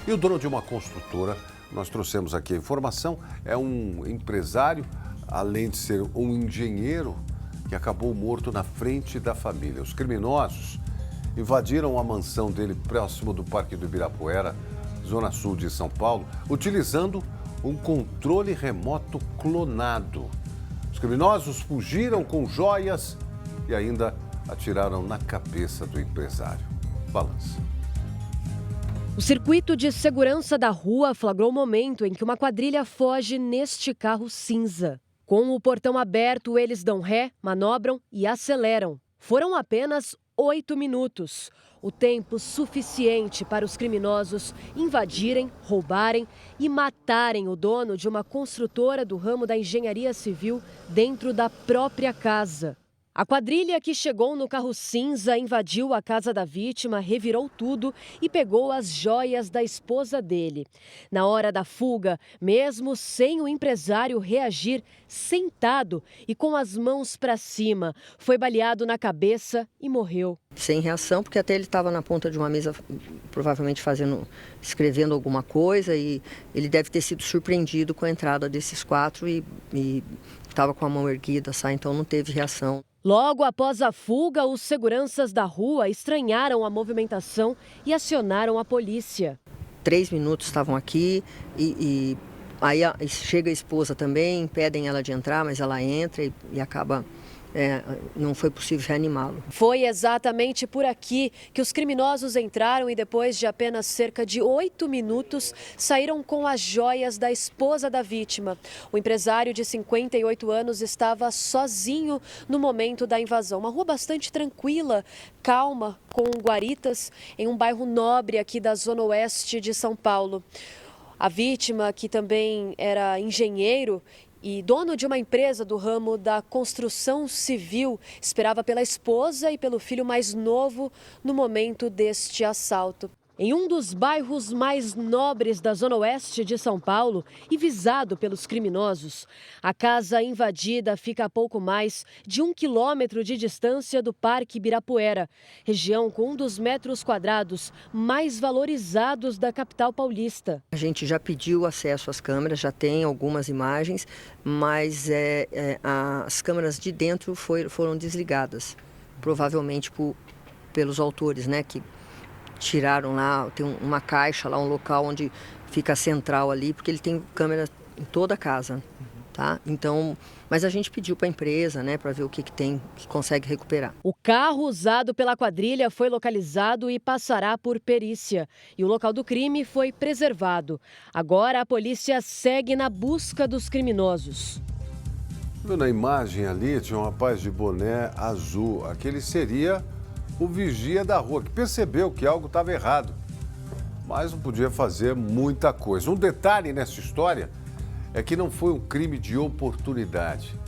E o dono de uma construtora, nós trouxemos aqui a informação, é um empresário, além de ser um engenheiro, que acabou morto na frente da família. Os criminosos invadiram a mansão dele próximo do Parque do Ibirapuera, zona sul de São Paulo, utilizando um controle remoto clonado. Os criminosos fugiram com joias e ainda atiraram na cabeça do empresário. Balança. O circuito de segurança da rua flagrou o momento em que uma quadrilha foge neste carro cinza. Com o portão aberto, eles dão ré, manobram e aceleram. Foram apenas 8 minutos. O tempo suficiente para os criminosos invadirem, roubarem e matarem o dono de uma construtora do ramo da engenharia civil dentro da própria casa. A quadrilha que chegou no carro cinza invadiu a casa da vítima, revirou tudo e pegou as joias da esposa dele. Na hora da fuga, mesmo sem o empresário reagir, sentado e com as mãos para cima, foi baleado na cabeça e morreu. Sem reação, porque até ele estava na ponta de uma mesa, provavelmente escrevendo alguma coisa, e ele deve ter sido surpreendido com a entrada desses 4 e estava com a mão erguida, então não teve reação. Logo após a fuga, os seguranças da rua estranharam a movimentação e acionaram a polícia. 3 minutos estavam aqui e aí chega a esposa também, impedem ela de entrar, mas ela entra e acaba... não foi possível reanimá-lo. Foi exatamente por aqui que os criminosos entraram e depois de apenas cerca de 8 minutos saíram com as joias da esposa da vítima. O empresário de 58 anos estava sozinho no momento da invasão. Uma rua bastante tranquila, calma, com guaritas, em um bairro nobre aqui da zona oeste de São Paulo. A vítima, que também era engenheiro e dono de uma empresa do ramo da construção civil, esperava pela esposa e pelo filho mais novo no momento deste assalto. Em um dos bairros mais nobres da zona oeste de São Paulo e visado pelos criminosos, a casa invadida fica a pouco mais de 1 quilômetro de distância do Parque Ibirapuera, região com um dos metros quadrados mais valorizados da capital paulista. A gente já pediu acesso às câmeras, já tem algumas imagens, mas as câmeras de dentro foram desligadas, provavelmente pelos autores, que tiraram lá, tem uma caixa lá, um local onde fica a central ali, porque ele tem câmera em toda a casa, tá? Então, mas a gente pediu para a empresa, para ver o que tem, que consegue recuperar. O carro usado pela quadrilha foi localizado e passará por perícia. E o local do crime foi preservado. Agora a polícia segue na busca dos criminosos. Na imagem ali tinha um rapaz de boné azul. Aquele seria o vigia da rua, que percebeu que algo estava errado, mas não podia fazer muita coisa. Um detalhe nessa história é que não foi um crime de oportunidade.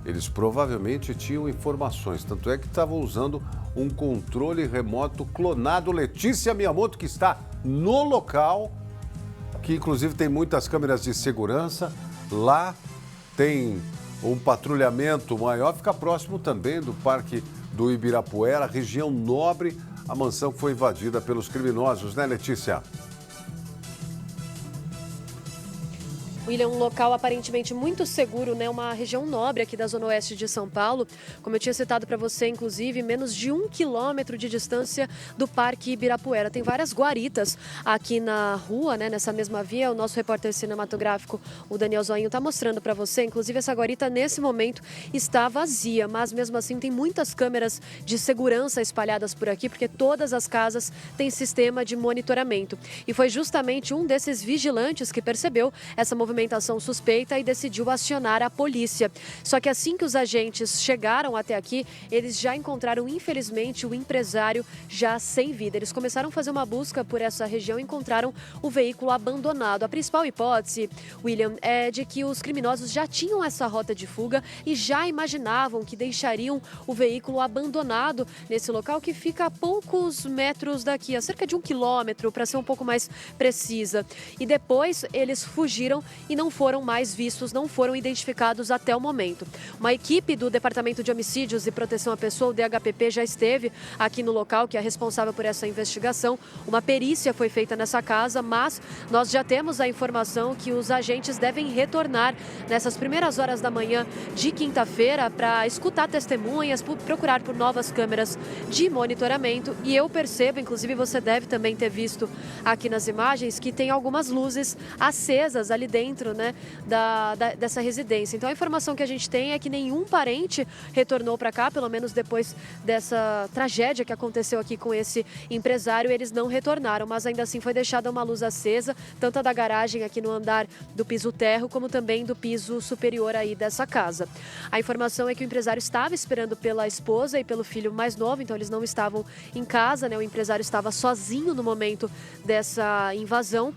Eles provavelmente tinham informações, tanto é que estavam usando um controle remoto clonado. Letícia Miyamoto, que está no local, que inclusive tem muitas câmeras de segurança, lá tem um patrulhamento maior, fica próximo também do Parque do Ibirapuera, região nobre. A mansão foi invadida pelos criminosos, né, Letícia? William, um local aparentemente muito seguro, uma região nobre aqui da zona oeste de São Paulo. Como eu tinha citado para você, inclusive, menos de 1 quilômetro de distância do Parque Ibirapuera. Tem várias guaritas aqui na rua, nessa mesma via. O nosso repórter cinematográfico, o Daniel Zoinho, está mostrando para você. Inclusive, essa guarita, nesse momento, está vazia, mas mesmo assim tem muitas câmeras de segurança espalhadas por aqui, porque todas as casas têm sistema de monitoramento. E foi justamente um desses vigilantes que percebeu essa movimentação suspeita e decidiu acionar a polícia. Só que assim que os agentes chegaram até aqui, eles já encontraram, infelizmente, o empresário já sem vida. Eles começaram a fazer uma busca por essa região e encontraram o veículo abandonado. A principal hipótese, William, é de que os criminosos já tinham essa rota de fuga e já imaginavam que deixariam o veículo abandonado nesse local, que fica a poucos metros daqui, a cerca de 1 quilômetro, para ser um pouco mais precisa. E depois eles fugiram e não foram mais vistos, não foram identificados até o momento. Uma equipe do Departamento de Homicídios e Proteção à Pessoa, o DHPP, já esteve aqui no local, que é responsável por essa investigação. Uma perícia foi feita nessa casa, mas nós já temos a informação que os agentes devem retornar nessas primeiras horas da manhã de quinta-feira para escutar testemunhas, procurar por novas câmeras de monitoramento. E eu percebo, inclusive você deve também ter visto aqui nas imagens, que tem algumas luzes acesas ali dentro, né, dessa residência. Então a informação que a gente tem é que nenhum parente retornou para cá, pelo menos depois dessa tragédia que aconteceu aqui com esse empresário, eles não retornaram, mas ainda assim foi deixada uma luz acesa, tanto a da garagem aqui no andar do piso térreo, como também do piso superior aí dessa casa. A informação é que o empresário estava esperando pela esposa e pelo filho mais novo, então eles não estavam em casa, né? O empresário estava sozinho no momento dessa invasão.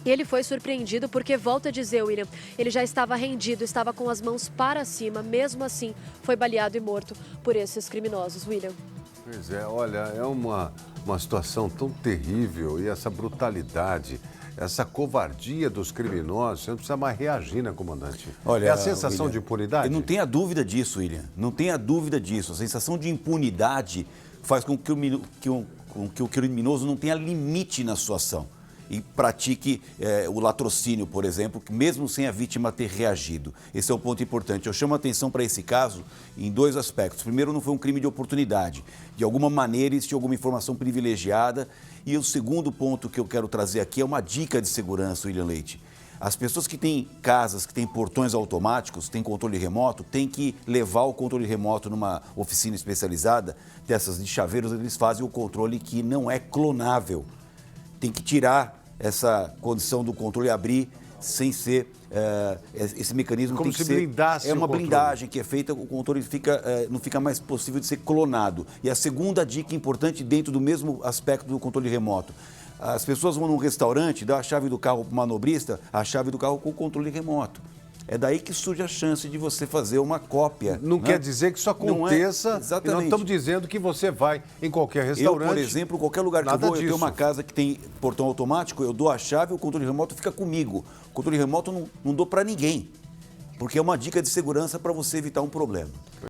E ele foi surpreendido porque, volto a dizer, William, ele já estava rendido, estava com as mãos para cima. Mesmo assim, foi baleado e morto por esses criminosos, William. Pois é, olha, é uma situação tão terrível e essa brutalidade, essa covardia dos criminosos, você não precisa mais reagir, né, comandante? Olha, é a sensação William, de impunidade? Não tenha dúvida disso, William. Não tenha dúvida disso. A sensação de impunidade faz com que o criminoso não tenha limite na sua ação e pratique o latrocínio, por exemplo, mesmo sem a vítima ter reagido. Esse é um ponto importante. Eu chamo a atenção para esse caso em dois aspectos. Primeiro, não foi um crime de oportunidade. De alguma maneira, existe alguma informação privilegiada. E o segundo ponto que eu quero trazer aqui é uma dica de segurança, William Leite. As pessoas que têm casas, que têm portões automáticos, têm controle remoto, têm que levar o controle remoto numa oficina especializada, dessas de chaveiros, eles fazem o controle que não é clonável. Tem que tirar essa condição do controle abrir sem ser esse mecanismo. Como tem que se blindasse é uma o controle. blindagem que é feita, o controle não fica mais possível de ser clonado. E a segunda dica importante dentro do mesmo aspecto do controle remoto. As pessoas vão num restaurante, dá a chave do carro para o manobrista, a chave do carro com o controle remoto. É daí que surge a chance de você fazer uma cópia. Não, né? quer dizer que isso aconteça. Não é, exatamente. E nós estamos dizendo que você vai em qualquer restaurante. Eu, por exemplo, qualquer lugar que eu vou, eu tenho uma casa que tem portão automático, eu dou a chave, o controle remoto fica comigo. O controle remoto não dou para ninguém, porque é uma dica de segurança para você evitar um problema.